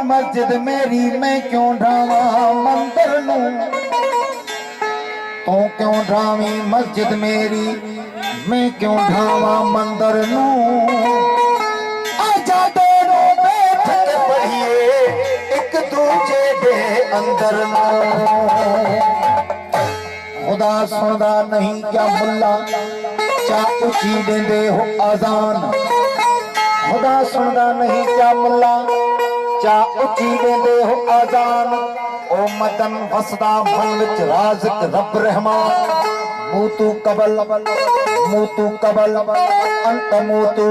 मस्जिद मेरी मैं क्यों ढावा मंदिर नू तू क्यों ढावी मस्जिद मेरी मैं क्यों ढावा मंदिर नू आजा दोनों बैठ के पढ़िए एक दूजे दे अंदर नू खुदा सुनदा नहीं क्या मुल्ला चा उची देंदे हो अजान खुदा सुनदा नहीं क्या मुल्ला चा उची देंदे हो अजान ओ मदन वसदा मन विच राज़िक रब रहमान मूतू कबल अंत मूतू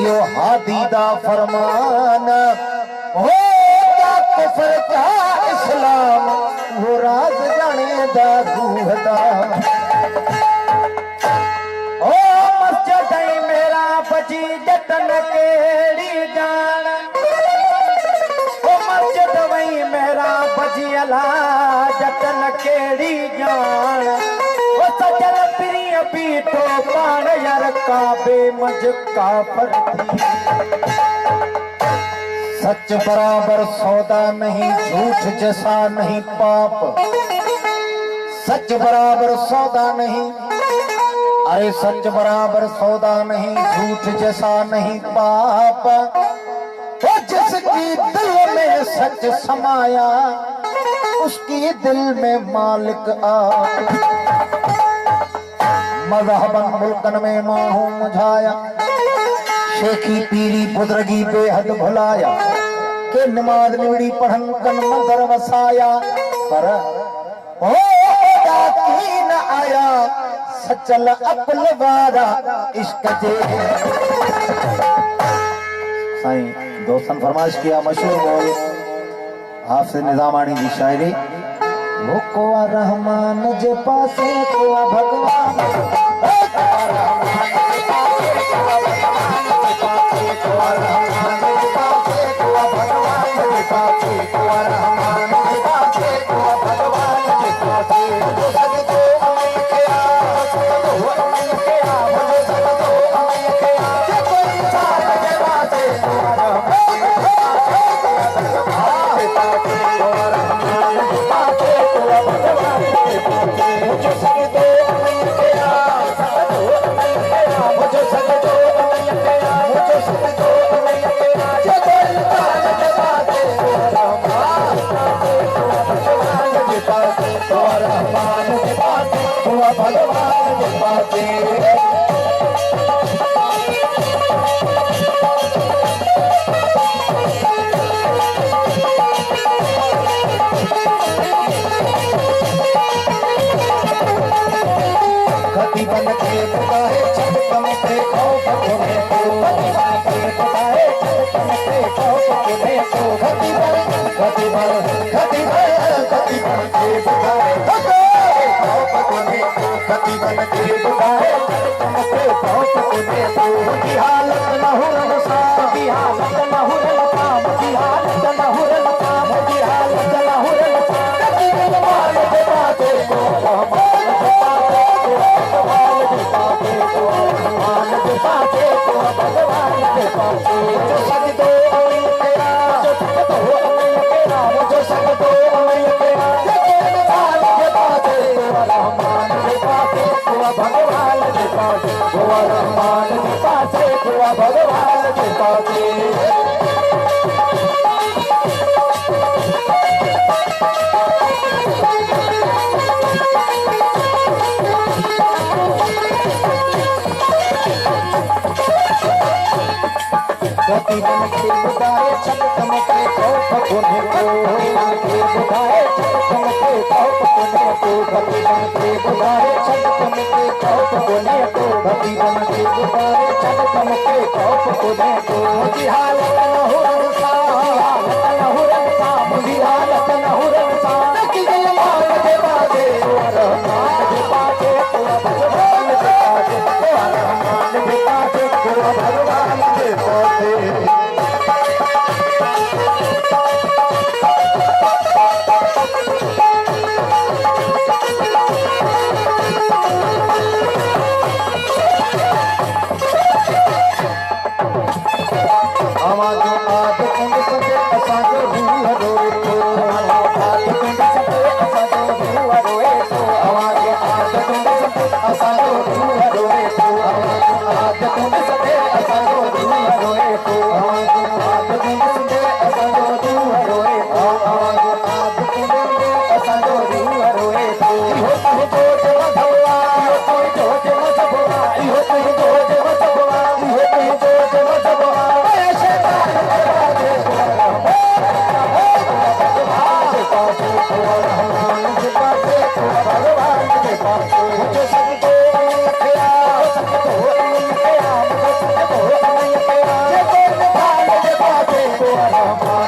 यो हादी दा फरमान हो क्या कुफर क्या इस्लाम वो राज जाने दा रूह दा ओ मस्जिद मेरा बजी जतन केड़ी जान ओ मस्जिद वही मेरा बजी अला जतन केड़ी जान ओ सजल प्रिय पीठो पाण यार काबे मज काफर सच बराबर सौदा नहीं झूठ जैसा नहीं पाप सच बराबर सौदा नहीं अरे सच बराबर सौदा नहीं झूठ जैसा नहीं पाप तो जिसकी दिल में सच समाया उसकी दिल में मालिक आप मज़हबन मुल्कन में माहू मुझाया शेखी पीरी बुजुर्गी बेहद भुलाया के नमाज निवड़ी पढ़न कन मंदिर वसाया पर ओ न आया सचल अपल वारा इश्क जे साईं दोस्तन फरमाइश किया मशहूर मौल हाफिज निजामानी जी शायरी वो कोआ रहमान जे पासे कोआ भगवान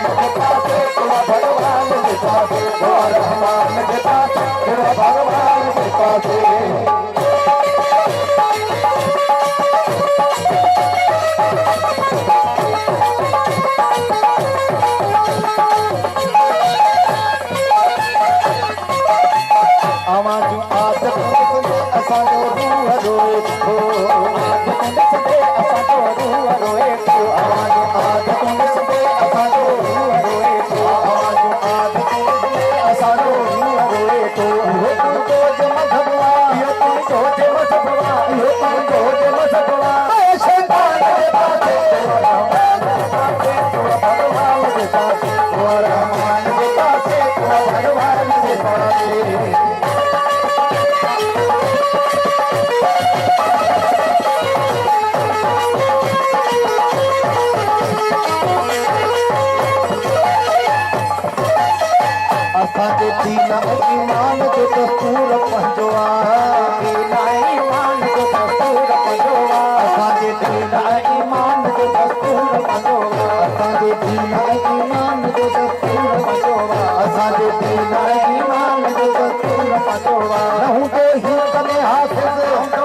के पासे थोड़ा भगवान के पासे थोड़ा रहमान के पासे थोड़ा भगवान के पासे आवाज आदत से असांजो रूह रोए थो आदत से असांजो रूह रोए थो आवाज आदत से असांजो रूह रोए थो आवाज आदत से असांजो रूह रोए थो हो तुमको जम भगवा यो तुमको जम भगवा यो तुमको जम भगवा शैतान के पासे भगवान के पासे रहमान के पासे भगवान के पासे असांजे दीन ईमान जो दस्तूर पंहिंजो आहे ईमान जो दस्तूर पंहिंजो आहे असांजे दीन ईमान जो दस्तूर पंहिंजो आहे असांजे दीन ईमान जो दस्तूर पंहिंजो आहे असांजे दीन ईमान जो दस्तूर पंहिंजो आहे न हूंदो हिन में हाफ़िज़